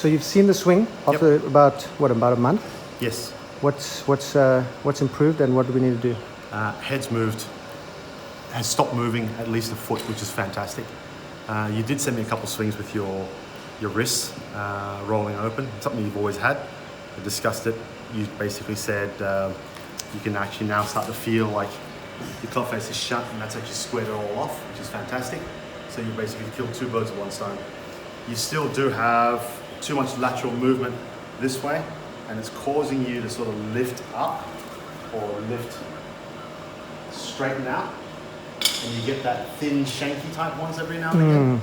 So you've seen the swing after about a month? Yes. What's improved and what do we need to do? Head's moved, has stopped moving at least a foot, which is fantastic. You did send me a couple swings with your wrists rolling open, something you've always had. I discussed it. You basically said you can actually now start to feel like your club face is shut, and that's actually squared it all off, which is fantastic. So you basically killed two birds with one stone. You still do have too much lateral movement this way, and it's causing you to sort of lift up or lift, straighten out, and you get that thin, shanky type ones every now and again.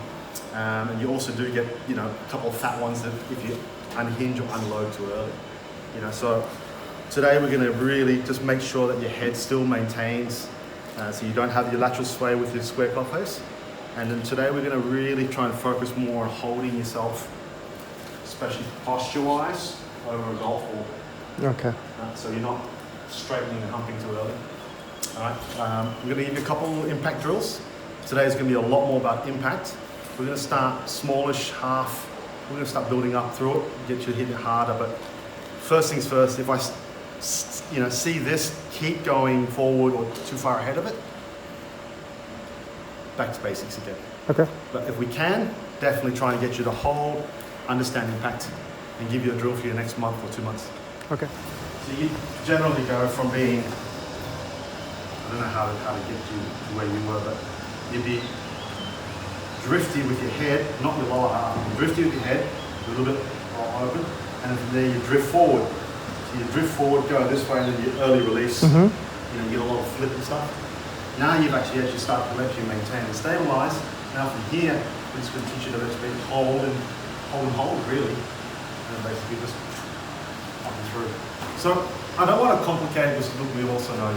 And you also do get, a couple of fat ones that if you unhinge or unload too early. So today we're going to really just make sure that your head still maintains, so you don't have your lateral sway with your square club face. And then today we're going to really try and focus more on holding yourself, especially posture-wise, over a golf ball. Okay. So you're not straightening and humping too early. All right. I'm going to give you a couple impact drills. Today is going to be a lot more about impact. We're going to start smallish, half. We're going to start building up through it, get you to hit it harder. But first things first, if I see this, keep going forward or too far ahead of it, back to basics again. Okay. But if we can, definitely try and get you to hold, understand impact, and give you a drill for your next month or 2 months. Okay. So you generally go from being, I don't know how to get you to where you were, but you'd be drifty with your head, not your lower half, drifty with your head, a little bit open, and from there you drift forward. So you drift forward, go this way, and then you early release. You get a lot of flip and stuff. Now you've actually started to let you maintain and stabilize. Now from here, we're just going to teach you to basically hold, really, and then basically just up and through. So I don't want to complicate it, because look, we also know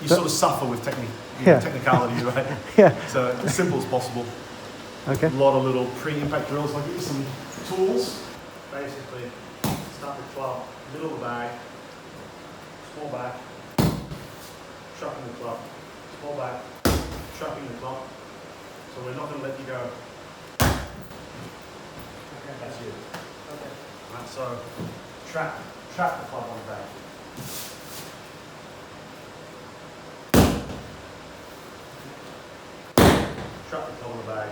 you sort of suffer with technicality, right? Yeah. So as simple as possible. Okay. A lot of little pre-impact drills. I'll give you some tools. Basically, start the club, middle of the bag, small back, trapping the club, small back, trapping the club. So we're not going to let you go. Okay, that's you. Okay. Right, so trap the club on the bag. Trap the club on the bag.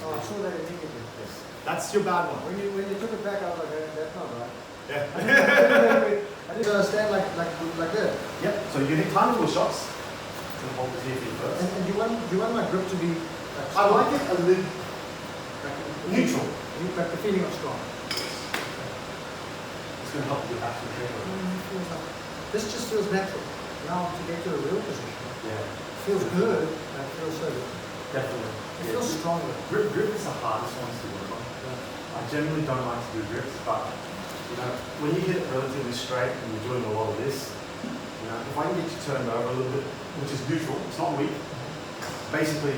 Oh, I saw that immediately. Yes. That's your bad one. When you took it back, I was like, that's not right. Yeah. I didn't understand like that. Yep. So you hit tiny little shots. I'm gonna hold this here for you first. And do you want my grip to be? I like it a little neutral. Like the feeling of strong. It's gonna help you back to the table. This just feels natural. Now to get to a real position. Yeah. Feels good. And it feels so good. Definitely. It feels stronger. Grip is the hardest ones to work on. I generally don't like to do grips, but when you hit it relatively straight and you're doing a lot of this, if I can get you turned over a little bit, which is neutral, it's not weak. Basically,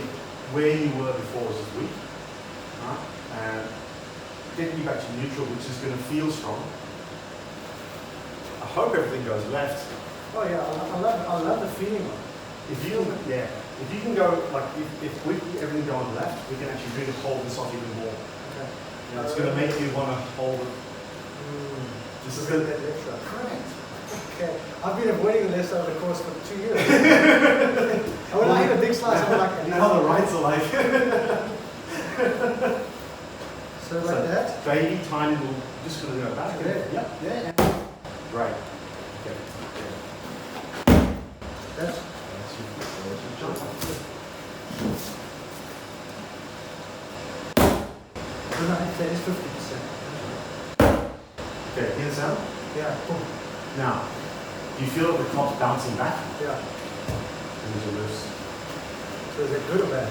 where you were before is just weak, right? And getting you back to neutral, which is going to feel strong. I hope everything goes left. Oh yeah, I love the feeling of it. If you can go, like, if we everything go on left, we can actually really hold this off even more. Okay. It's going to make you want to hold it. This is good. Correct. Okay. I've been avoiding the left side of the course for 2 years. And when I hit a big slice, I'm like, now the rights are like. So like that? Baby, tiny little, just going to go back. Okay. Yep. Yeah. Great. Okay. That's your jump. That is 50%. Okay, hear the sound? Yeah, cool. Now, do you feel that the club's bouncing back? Yeah. And there's a loose. So is it good or bad?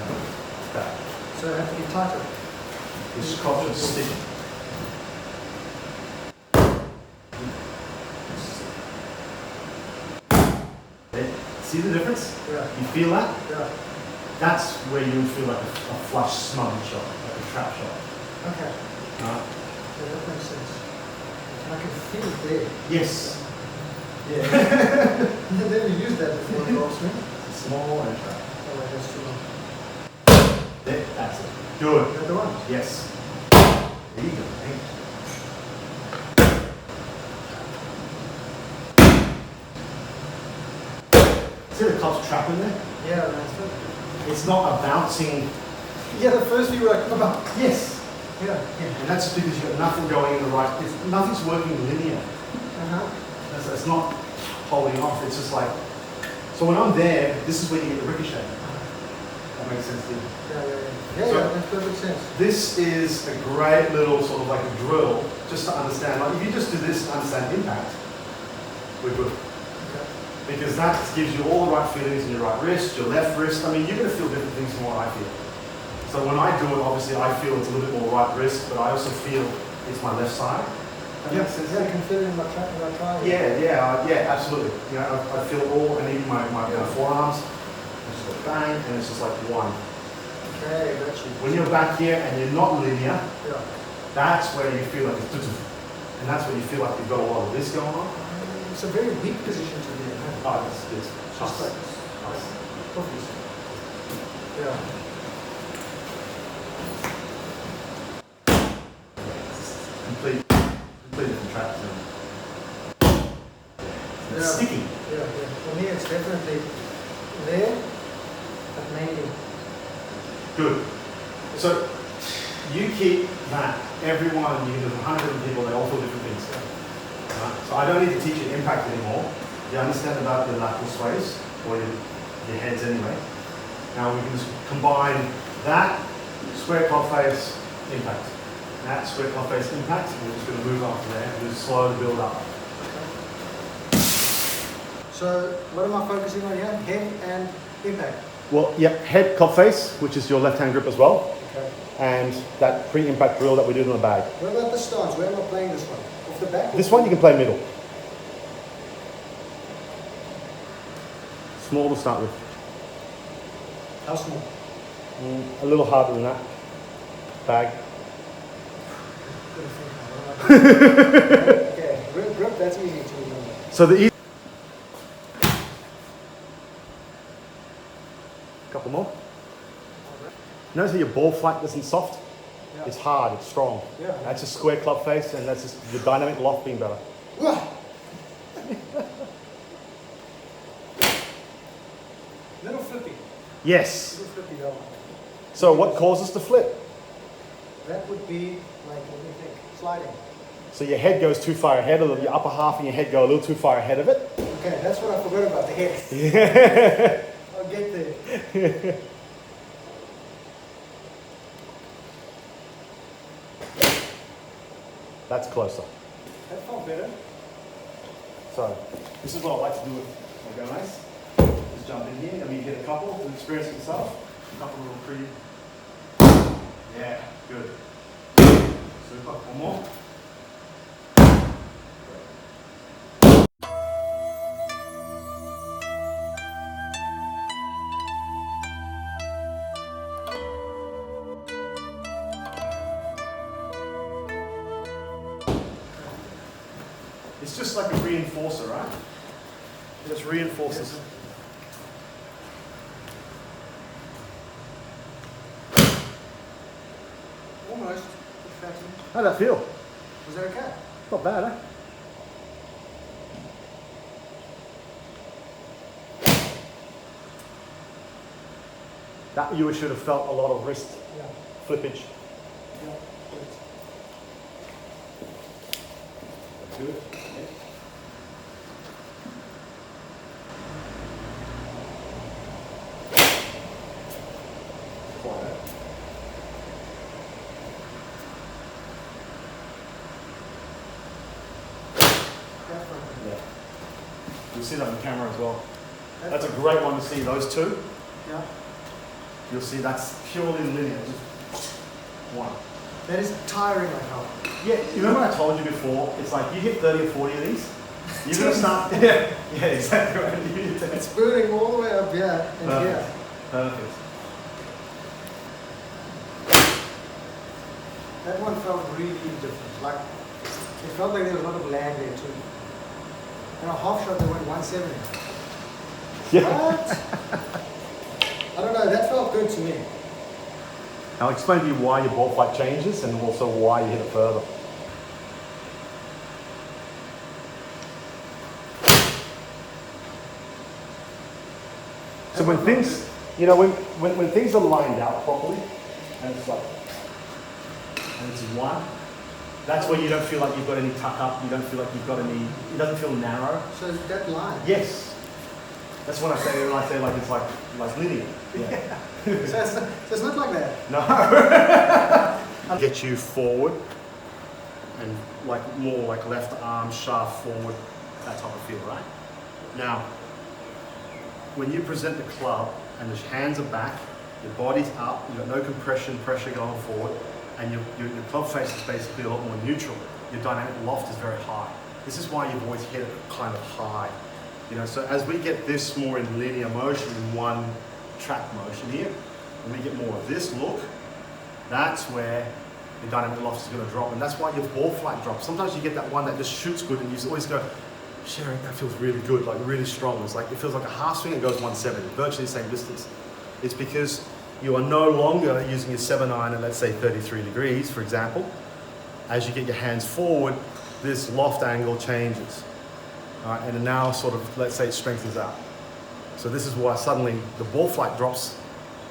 Back. So I have to be tighter. This club should stick. Okay. See the difference? Yeah. You feel that? Yeah. That's where you feel like a flush smudge shot, like a trap shot. Okay. Right. Yeah, that makes sense. I can feel it there. Yes. Yeah. And then you use that before the golf swing. Small and trap. Oh, wait, that's too long. There, that's it. Good. Is that the one? Yes. There you go. Thank you. See the club's trap in there? Yeah, that's good. It's not a bouncing. Yeah, the first few were like, about. Yes. Yeah. Yeah. And that's because you've got nothing going in the right. Nothing's working linear. Uh-huh. It's not holding off. It's just like. So when I'm there, this is where you get the ricochet. That makes sense to you. Yeah, So- yeah, makes perfect sense. This is a great little sort of like a drill just to understand. Like if you just do this and understand impact, we're good. Okay. Because that gives you all the right feelings in your right wrist, your left wrist. I mean, you're going to feel different things from what I feel. So when I do it, obviously I feel it's a little bit more right wrist, but I also feel it's my left side. That Yeah, makes sense? yeah, I can feel it in my triangle. Yeah, absolutely. You know, I feel all, and even my forearms. It's just like bang, and it's just like one. Okay, got you. When you're back here and you're not linear, Yeah. that's where you feel like it's and that's where you feel like you've got a lot of this going on. It's a very weak position to be in. Huh? Oh, it's Just like us. puppies. Yeah. Complete different track zone. It's Yeah. sticky. Yeah, yeah. For me, it's definitely there, but mainly. Good. So you keep that. Everyone, you can do 100 people, they all feel different things. So I don't need to teach you impact anymore. You understand about your lateral sways, or your heads anyway. Now we can just combine that square club face impact. That square club face impact, and we're just going to move on from there and just slowly build up. So, what am I focusing on here? Head and impact. Well, yeah, head club face, which is your left hand grip as well, Okay. and that pre-impact drill that we did on the bag. What about the stance? Where am I playing this one? Off the back? This one you can play middle. Small to start with. How small? A little harder than that. Bag. Okay, grip, that's easy to remember. So the couple more. Notice how your ball flat isn't soft? Yeah. It's hard, it's strong. Yeah. That's a square club face, and that's just the dynamic loft being better. Wah! Little flippy. Yes. Little flippy, that one. So what causes the flip? That would be like, what do you think? Sliding. So your head goes too far ahead of your upper half and your head go a little too far ahead of it. Okay, that's what I forgot about, the head. I'll get there. That's closer. That felt better. So this is what I like to do with my guys. Just jump in here. I mean, you get a couple to experience it yourself. A couple little pre. Yeah, good. Super. One more. It's just like a reinforcer, right? It just reinforces. Almost. How'd that feel? Was that okay? Not bad, eh? That you should have felt a lot of wrist Yeah. flippage. Yeah. Good. Yeah. You'll see that on the camera as well. That's a great one to see, those two. Yeah. You'll see that's purely linear, just one. That is tiring like hell. Yeah, you remember I told you before, it's like you hit 30 or 40 of these, you're going to start, yeah, exactly right. You hit 10. It's burning all the way up here and here. Perfect. That one felt really different. Like, it felt like there was a lot of lag there too. And a half shot, they went 170. Yeah. What? I don't know, that felt good to me. I'll explain to you why your ball flight changes and also why you hit it further. So when things, you know, when things are lined out properly, and it's like, and it's one, that's where you don't feel like you've got any tuck up, you don't feel like you've got any, it doesn't feel narrow. So is that line? Yes. That's what I say when I say like it's like linear. Yeah. So it's not like that? No. Get you forward and like more like left arm shaft forward, that type of feel, right? Now, when you present the club and the hands are back, your body's up, you've got no compression, pressure going forward, and your club face is basically a lot more neutral. Your dynamic loft is very high. This is why you've always hit it kind of high. You know, so as we get this more in linear motion, in one track motion here, and we get more of this look, that's where your dynamic loft is going to drop, and that's why your ball flight drops. Sometimes you get that one that just shoots good, and you always go, Sharon, that feels really good, like really strong. It's like, it feels like a half swing and goes 170, virtually the same distance. It's because you are no longer using your 7-iron at, let's say, 33 degrees, for example. As you get your hands forward, this loft angle changes. And now sort of, let's say it strengthens out. So this is why suddenly the ball flight drops,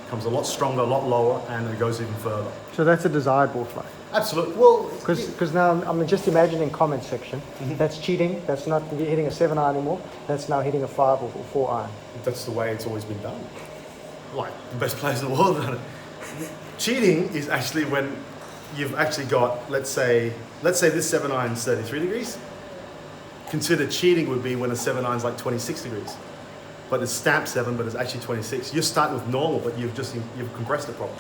comes a lot stronger, a lot lower, and it goes even further. So that's a desired ball flight? Absolutely. Well, because now I'm just imagining comment section. That's cheating. That's not hitting a 7-iron anymore. That's now hitting a 5 or 4-iron. That's the way it's always been done. Like the best players in the world done it. Cheating is actually when you've actually got, let's say this 7-iron is 33 degrees. Considered cheating would be when a 7-iron is like 26 degrees. But it's stamped 7, but it's actually 26. You're starting with normal, but you've compressed it properly.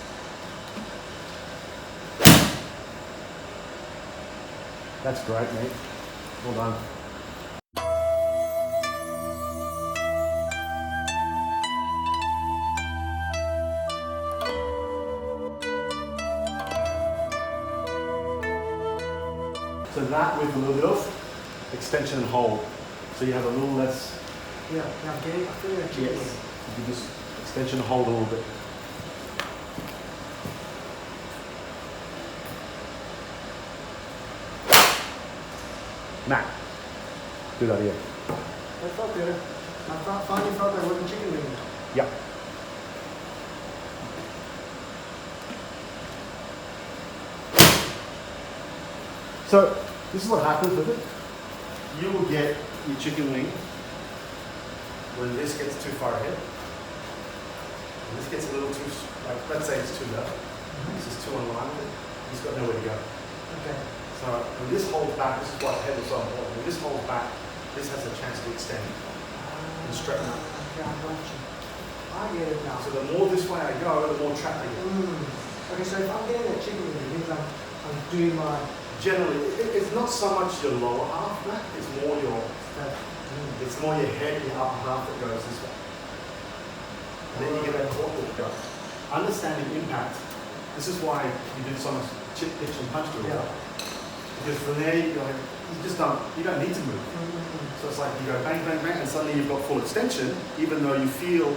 That's great, mate. Well done. So that with a little bit of extension and hold. So you have a little less. Yeah, now getting, I feel like cheating. Yes. You just extension and hold a little bit. Matt, do that again. That felt better. I finally felt like working chicken wing. Yep. So this is what happens with it. You will get your chicken wing when this gets too far ahead. And this gets a little too, like, let's say it's too low. This is too on line with it. He's got nowhere to go. Okay. So when this holds back, this is why the head was so important. When this holds back, this has a chance to extend and straighten up. Okay, I got you. I get it now. So the more this way I go, the more track I get. Okay, so if I'm getting that chicken wing, it means I'm doing my... Generally, it's not so much your lower half, Matt, it's more your head, your upper half that goes this way. And then you get that corporate go. Understanding impact, this is why you do so much chip, pitch and punch drill. Yeah. Because from there, you're like, you don't need to move. So it's like you go bang, bang, bang, and suddenly you've got full extension, even though you feel,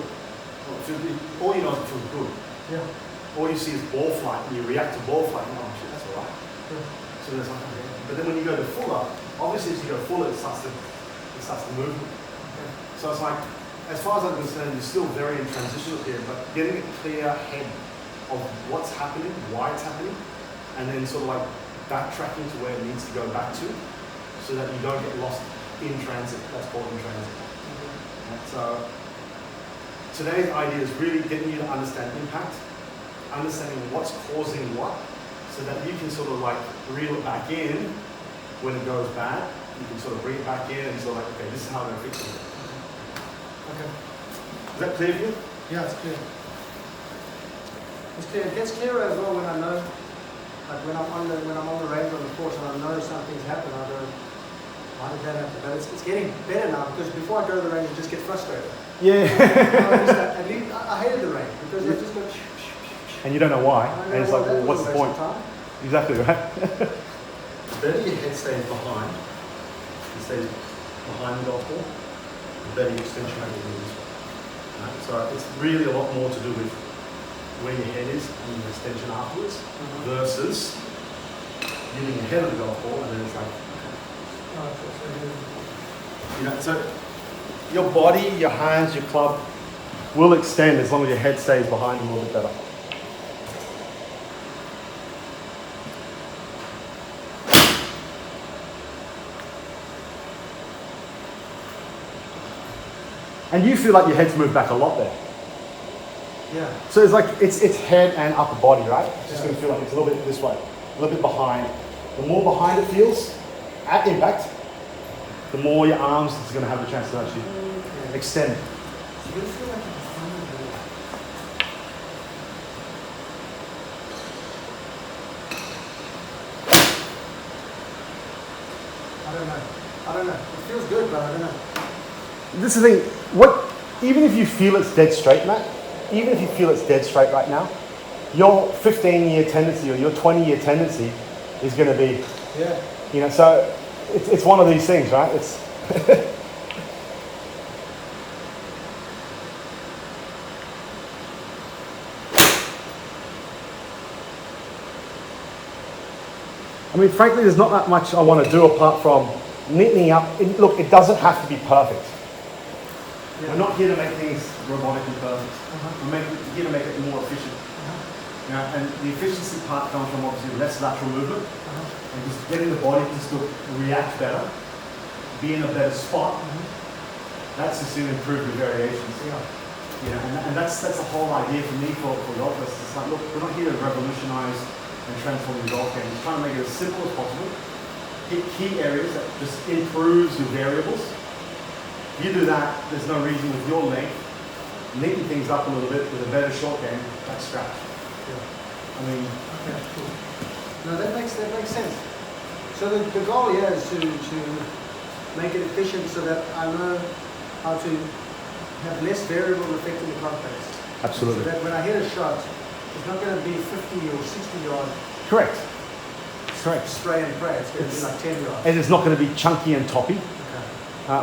all you know is it feels good. Yeah. All you see is ball flight, and you react to ball flight, and oh shit, that's all right. So there's like, but then when you go to fuller, obviously as you go fuller, it starts to move. Okay. So it's like, as far as I'm concerned, you're still very in transitional here, but getting a clear head of what's happening, why it's happening, and then sort of like backtracking to where it needs to go back to, so that you don't get lost in transit. That's called in transit. And so today's idea is really getting you to understand impact, understanding what's causing what, so that you can sort of like reel it back in when it goes bad. You can sort of bring it back in and sort of like, okay, this is how I'm going to fix it. Okay. Is that clear for you? Yeah, it's clear. It's clear. It gets clearer as well when I know, like when I'm on the range on the course and I know something's happened, I go, why did that happen? But it's getting better now, because before I go to the range, I just get frustrated. Yeah. I hated the range because I just go. And you don't know why. And it's like, well, well, what's the point? Exactly, right? The better your head stays behind, it stays behind the golf ball, the better your extension angle will be this way. Right? So it's really a lot more to do with where your head is and your extension afterwards, versus getting ahead of the golf ball and then it's like, so your body, your hands, your club will extend as long as your head stays behind a little bit better. And you feel like your head's moved back a lot there. Yeah. So it's like, it's head and upper body, right? It's just going to feel like it's a little bit this way, a little bit behind. The more behind it feels at impact, the more your arms is going to have the chance to actually extend. So you feel like it's behind the I don't know. It feels good, but I don't know. This is the thing, even if you feel it's dead straight, Matt, even if you feel it's dead straight right now, your 15-year tendency or your 20-year tendency is going to be, so it's one of these things, right? It's I mean, frankly, there's not that much I want to do apart from neatening up. Look, it doesn't have to be perfect. Yeah. We're not here to make things robotically perfect. We're here to make it more efficient. And the efficiency part comes from obviously less lateral movement and just getting the body to still react better, be in a better spot. That's just to improve your variations. And that's the whole idea for me for golfers. It's like, look, we're not here to revolutionize and transform the golf game. We're trying to make it as simple as possible. Hit key areas that just improves your variables. If you do that, there's no reason with your length, neaten things up a little bit with a better short game, that's scratch. I mean, okay, cool. No, that makes sense. So the goal here is to make it efficient so that I know how to have less variable effect in the club face. Absolutely. So that when I hit a shot, it's not going to be 50 or 60 yards. Correct. Spray and pray. It's going to be like 10 yards. And it's not going to be chunky and toppy,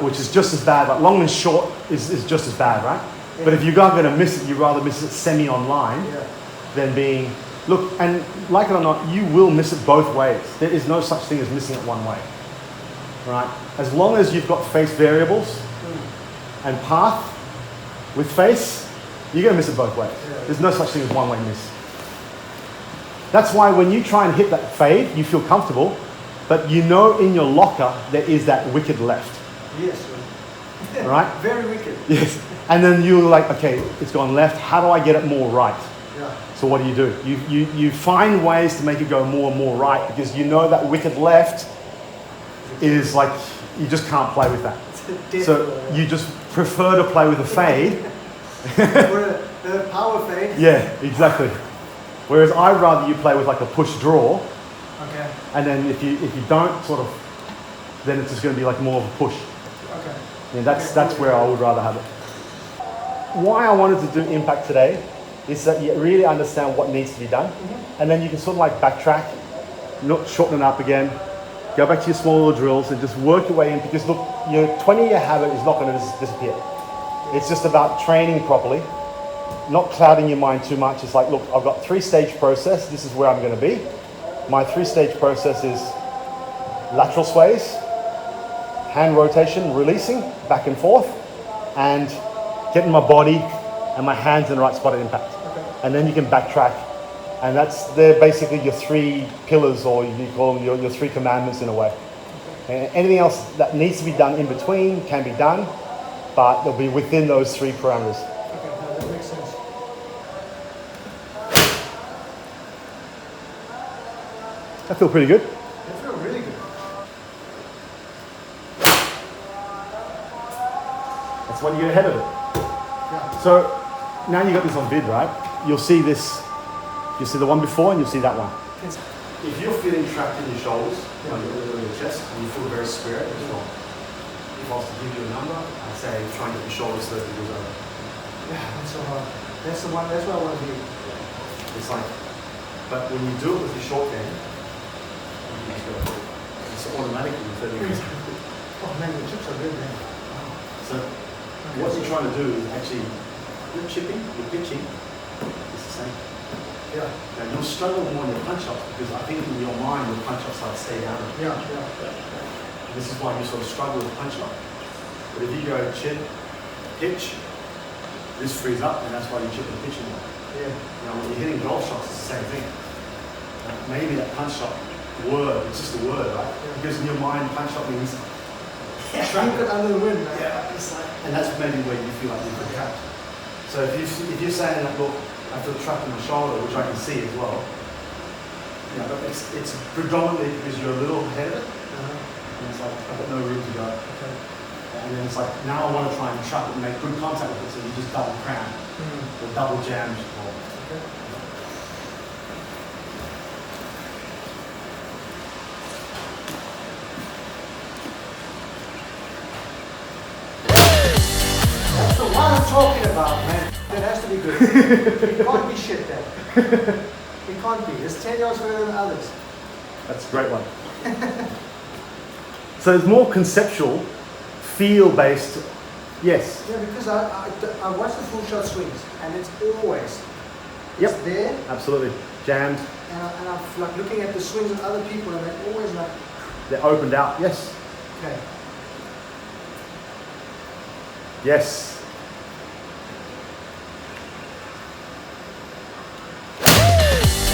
which is just as bad. Like long and short is just as bad, right? Yeah. But if you're going to miss it, you'd rather miss it semi-online than being... Look, and like it or not, you will miss it both ways. There is no such thing as missing it one way, right? As long as you've got face variables and path with face, you're going to miss it both ways. There's no such thing as one-way miss. That's why when you try and hit that fade, you feel comfortable, but you know in your locker there is that wicked left. Yes. Right? Very wicked. Yes. And then you're like, okay, it's gone left. How do I get it more right? Yeah. So what do? You find ways to make it go more and more right because you know that wicked left is like, you just can't play with that. So you just prefer to play with a fade. Or a power fade. Yeah, exactly. Whereas I'd rather you play with like a push draw. Okay. And then if you don't sort of, then it's just going to be like more of a push. Okay. And that's where I would rather have it. Why I wanted to do impact today is that you really understand what needs to be done. And then you can sort of like backtrack, shorten it up again, go back to your small little drills and just work your way in because look, your 20-year habit is not going to disappear. It's just about training properly, not clouding your mind too much. It's like, look, I've got 3-stage process. This is where I'm going to be. My 3-stage process is lateral sways, hand rotation, releasing back and forth, and getting my body and my hands in the right spot at impact. And then you can backtrack. And they're basically your 3 pillars, or you call them your 3 commandments in a way. And anything else that needs to be done in between can be done, but they'll be within those 3 parameters. Okay, that makes sense. I feel pretty good. I feel really good. That's when you get ahead of it. Yeah. So now you got this on vid, right? You'll see this. You'll see the one before and you'll see that one. If you're feeling trapped in your shoulders, like in your chest, and you feel very square, it's wrong. If I was to give you a number, I'd say try and get your shoulders 30 degrees over. Yeah, that's so hard. That's the one. That's what I want to do. It's like, but when you do it with your short game, you just go. It's automatically 30 degrees. Oh man, the chips are good, man. So what you're trying to do is actually, you're chipping, you're pitching. It's the same. Yeah. Now you'll struggle more in your punch ups because I think in your mind your punch ups like stay down. Yeah. This is why you sort of struggle with punch up. But if you go chip, pitch, this frees up, and that's why you chip and pitch more. Yeah. Now when you're hitting golf shots, it's the same thing. Maybe that punch shot word, it's just a word, right? Yeah. Because in your mind, punch shot means Track it under the wind, man. yeah, it's like, and that's maybe where you feel like you've been trapped. So if you're saying that, look, I feel trapped in my shoulder, which I can see as well, but it's predominantly because you're a little ahead of it, and it's like, I've got no room to go. Okay. And then it's like, now I want to try and trap it and make good contact with it, so you just double cram, or double jam. Okay. That's the one I'm talking about, man. That has to be good. It can't be shit then. It can't be. It's 10 yards further than others. That's a great one. So it's more conceptual, feel-based. Yes. Yeah, because I watch the full shot swings, and it's always there. Absolutely. Jammed. And I'm like looking at the swings of other people, and they're always like, They're opened out. Yes. okay. Yes.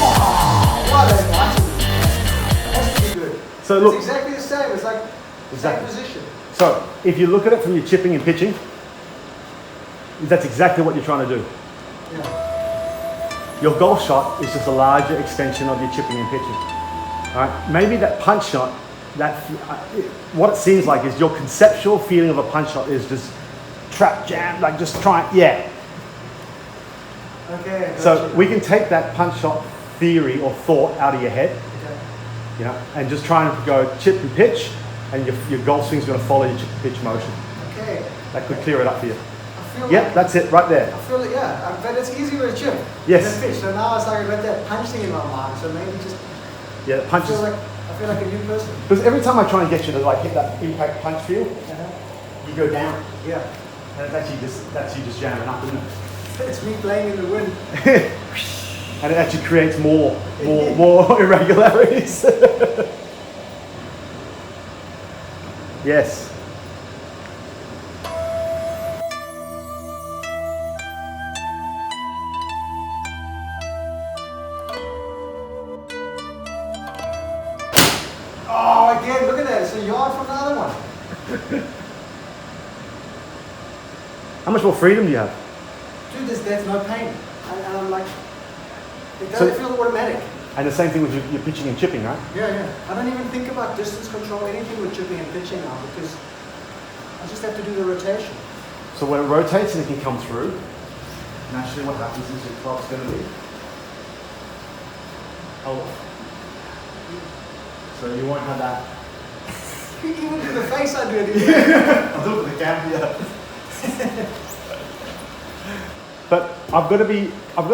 Oh, what a watching. Has to be good. So look. It's exactly the same. It's like same position. So if you look at it from your chipping and pitching, that's exactly what you're trying to do. Yeah. Your golf shot is just a larger extension of your chipping and pitching. All right? Maybe that punch shot, what it seems like is your conceptual feeling of a punch shot is just trap jam, like just try, Okay. So we can take that punch shot theory or thought out of your head, Okay. and just try and go chip and pitch, and your golf swing's going to follow your chip and pitch motion. Okay. That could clear it up for you. I feel Yep, like, that's it right there. I feel like, but it's easier with a chip. Yes. Than a pitch. So now it's like I've got that punch thing in my mind. So maybe just Yeah, I punches. feel like a new person. Because every time I try and get you to like hit that impact punch feel, you go down. Yeah. And that's you just jamming up, isn't it? It's me playing in the wind. And it actually creates more irregularities. Yes. Oh, again, look at that. It's a yard from the other one. How much more freedom do you have? Dude, there's no pain. And I'm like, it So- doesn't feel automatic. And the same thing with your pitching and chipping, right? Yeah. I don't even think about distance control, anything with chipping and pitching now, because I just have to do the rotation. So when it rotates and it can come through, naturally what happens is your club's going to be held off. So you won't have that. Even to the face I do it. I'll do it with the camera. But I've got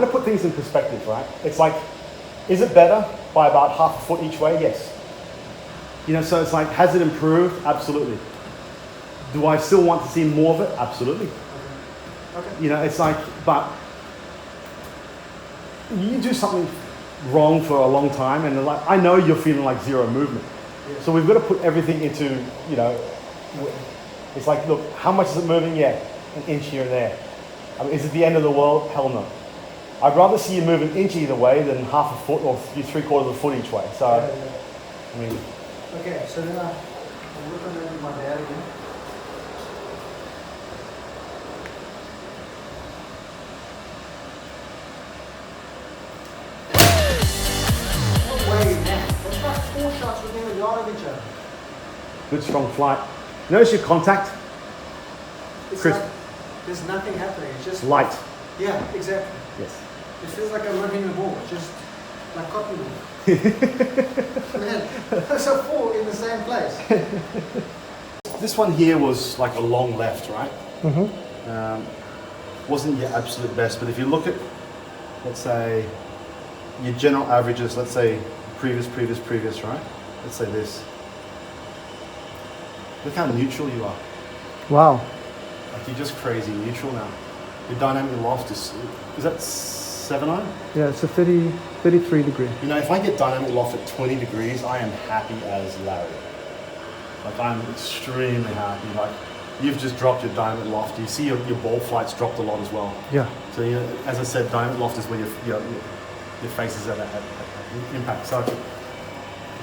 to put things in perspective, right? It's like, is it better by about half a foot each way? Yes. So it's like, has it improved? Absolutely. Do I still want to see more of it? Absolutely. Okay. It's like, but you do something wrong for a long time, and like, I know you're feeling like zero movement. Yeah. So we've got to put everything into, it's like, look, how much is it moving? Yeah, an inch here and there. I mean, is it the end of the world? Hell no. I'd rather see you move an inch either way than half a foot or 3/4 of a foot each way. So, Yeah. I mean, Okay, so then I'll work on that with my dad again. No way, man. That's like 4 shots within a yard of each other. good strong flight. Notice your contact, It's Chris. like there's nothing happening. It's just light. Yeah, exactly. Yes. It feels like I'm running the ball, just like cotton ball. Man, those are 4 in the same place. This one here was like a long left, right? Wasn't your absolute best, but if you look at, let's say, your general averages, let's say previous, right? Let's say this. Look how neutral you are. Wow. Like you're just crazy neutral now. Your dynamic loft is that 7-iron. Yeah, it's a 33 degree. You know, if I get dynamic loft at 20 degrees, I am happy as Larry. Like, I'm extremely happy. Like, you've just dropped your dynamic loft. You see your ball flight's dropped a lot as well. Yeah. So, you know, as I said, dynamic loft is where your face is at impact. So,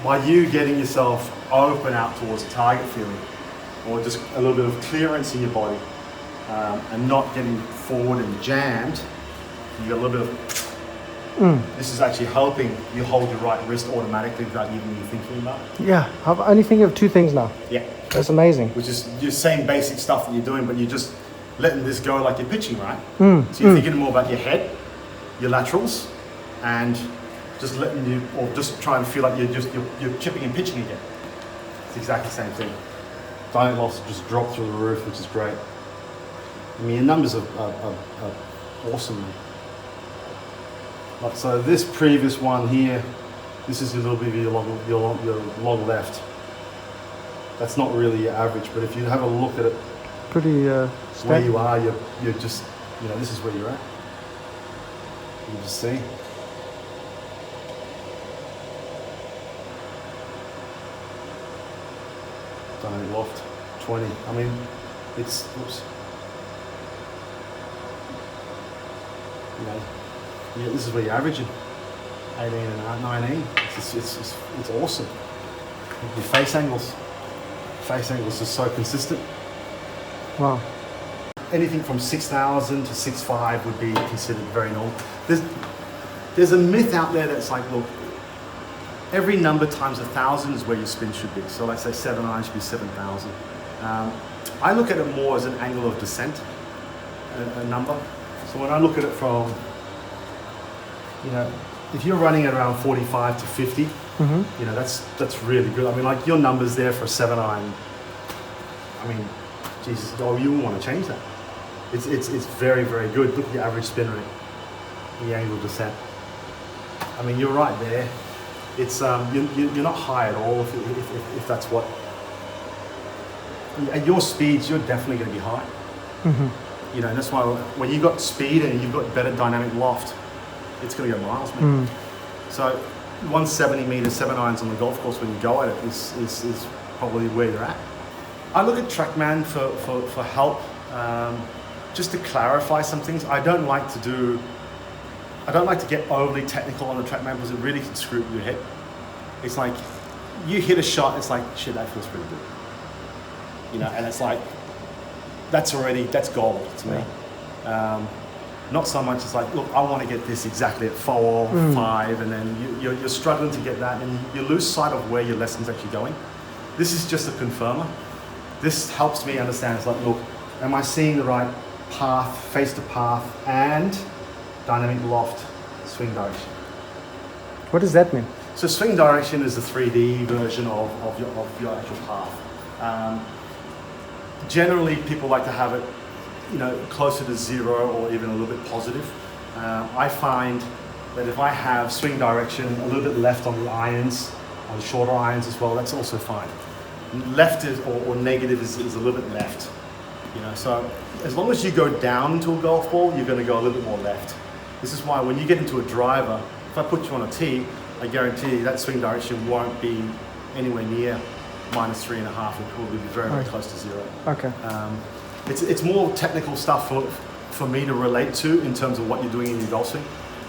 by you getting yourself open out towards the target feeling, or just a little bit of clearance in your body, and not getting forward and jammed, you got a little bit of. This is actually helping you hold your right wrist automatically without even you thinking about it. Yeah, I'm only thinking of two things now. Yeah. That's amazing. Which is your same basic stuff that you're doing, but you're just letting this go like you're pitching, right? So you're thinking more about your head, your laterals, and just letting you, or just trying to feel like you're chipping and pitching again. It's exactly the same thing. Dynamic loss just dropped through the roof, which is great. I mean, your numbers are awesome. Like, so this previous one here, this is a little bit of your log left. That's not really your average, but if you have a look at it, pretty where you are, you're just, you know, this is where you're at. You just see. Dynamic loft, 20. I mean, it's, oops. You know, yeah, this is where you're averaging. 18 and 19. It's awesome. Your face angles. Face angles are so consistent. Wow. Anything from 6,000 to 6,500 would be considered very normal. There's a myth out there that's like, look, every number times 1,000 is where your spin should be. So let's say 7-iron should be 7,000. I look at it more as an angle of descent, a number. So when I look at it from, you know, if you're running at around 45 to 50, you know, that's really good. I mean, like your numbers there for a 7-iron, I mean, Jesus, oh, you wouldn't want to change that. It's very, very good. Look at your average spin rate, the angle of descent. I mean, you're right there. It's you're not high at all if that's what. At your speeds, you're definitely going to be high. You know, and that's why when you've got speed and you've got better dynamic loft, it's going to go miles, man. So 170 meter 7-irons on the golf course when you go at it is probably where you're at. I look at Trackman for help, just to clarify some things. I don't like to get overly technical on the Trackman because it really can screw up your head. It's like you hit a shot, it's like, shit, that feels pretty good. You know, and it's like, that's gold to me. Not so much as like, look, I want to get this exactly at 4, 5, and then you're struggling to get that, and you lose sight of where your lesson's actually going. This is just a confirmer. This helps me understand. It's like, look, am I seeing the right path, face to path, and dynamic loft, swing direction? What does that mean? So swing direction is the 3D version of your actual path. Generally, people like to have it, you know, closer to 0 or even a little bit positive. I find that if I have swing direction a little bit left on the irons, on the shorter irons as well, that's also fine. Left is, or negative is a little bit left. You know, so as long as you go down into a golf ball, you're going to go a little bit more left. This is why when you get into a driver, if I put you on a tee, I guarantee you that swing direction won't be anywhere near -3.5. It'll probably be very, very close to 0. Okay. It's more technical stuff for me to relate to in terms of what you're doing in your golf swing.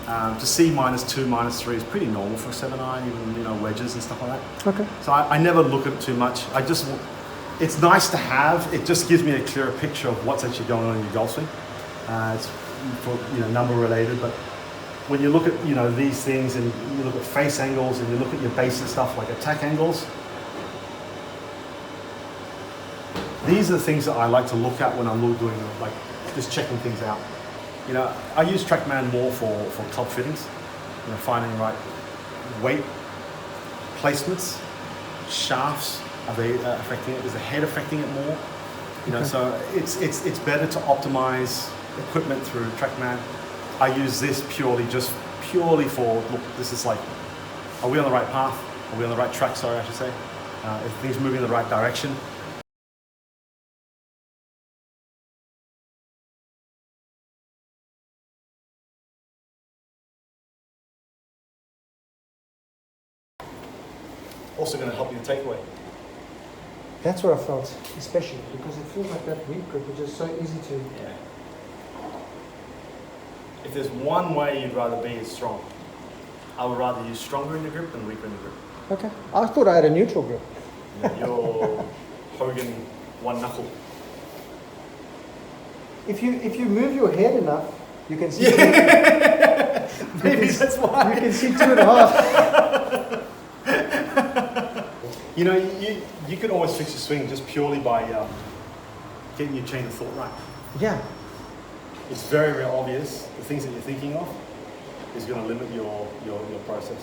To see -2, -3 is pretty normal for a 7-iron, even, you know, wedges and stuff like that. Okay. So I never look at it too much. It's nice to have. It just gives me a clearer picture of what's actually going on in your golf swing. It's for, you know, number related, but when you look at, you know, these things and you look at face angles and you look at your basic stuff like attack angles, these are the things that I like to look at when I'm doing, like, just checking things out. You know, I use Trackman more for club fittings, you know, finding the right weight placements, shafts. Are they affecting it? Is the head affecting it more? You know, so it's better to optimize equipment through Trackman. I use this purely for, look, this is like, are we on the right path? Are we on the right track, sorry, I should say? If things moving in the right direction? also going to help you in takeaway. That's what I felt, especially because it feels like that weak grip is just so easy to. Yeah. If there's one way you'd rather be, it's strong. I would rather use stronger in the grip than weaker in the grip. Okay. I thought I had a neutral grip. Yeah, you're Hogan one knuckle. If you move your head enough, you can see. Yeah. Maybe that's why. You can see 2.5. You know, you can always fix your swing just purely by getting your chain of thought right. Yeah. It's very, very obvious. The things that you're thinking of is going to limit your process.